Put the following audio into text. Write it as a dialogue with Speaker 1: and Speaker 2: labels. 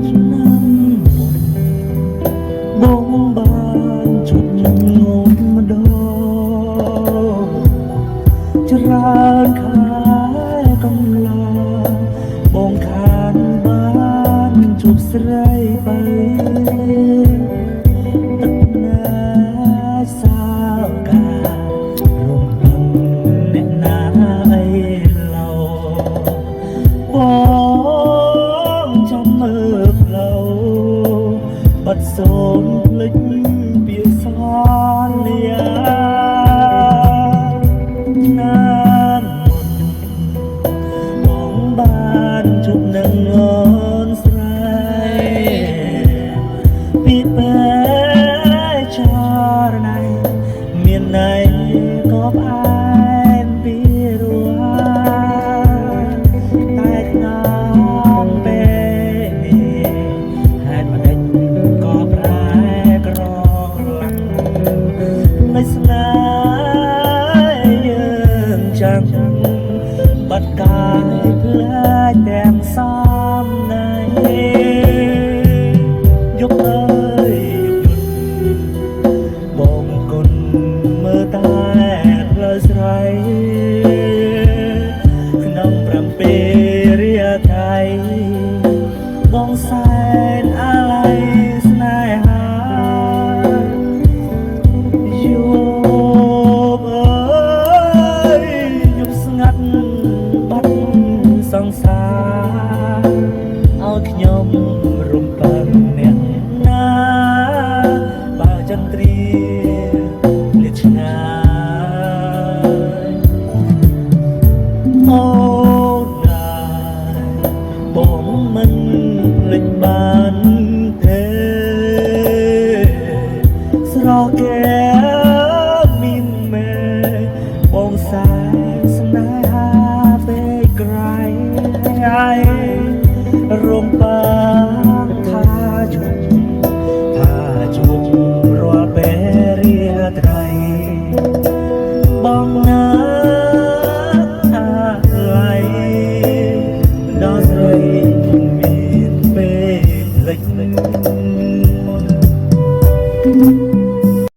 Speaker 1: ឆ្នាំមុនបងបានជួបនឹងម្ដងច្រើនខែកំឡុងបងខានបានជួបស្រីបីទឹកណាសាការំពឹងអ្នកណាអីឡោបងចាំមើលផ្លូវបាត់សូនភ្លេចពីសន្យាណាបងបានជួបនឹងអូនស្រីពីពេលចារណៃមានន័យក៏ផ្អែមពីរួតែក្នុងពេលនេះហេតុម្ដេចក៏ប្រែក្រឡាំងនៅស្នេហ៍យើងចាំបាត់កាយផ្លាយទាំងសំណាយយកអើយបងគុណមើលតែផ្លូវស្រីក្នុង7រាត្រីបងសែនអាឡ័យស្នេហាយប់អើយយប់ស្ងាត់បាត់សង្សារឲ្យខ្ញុំ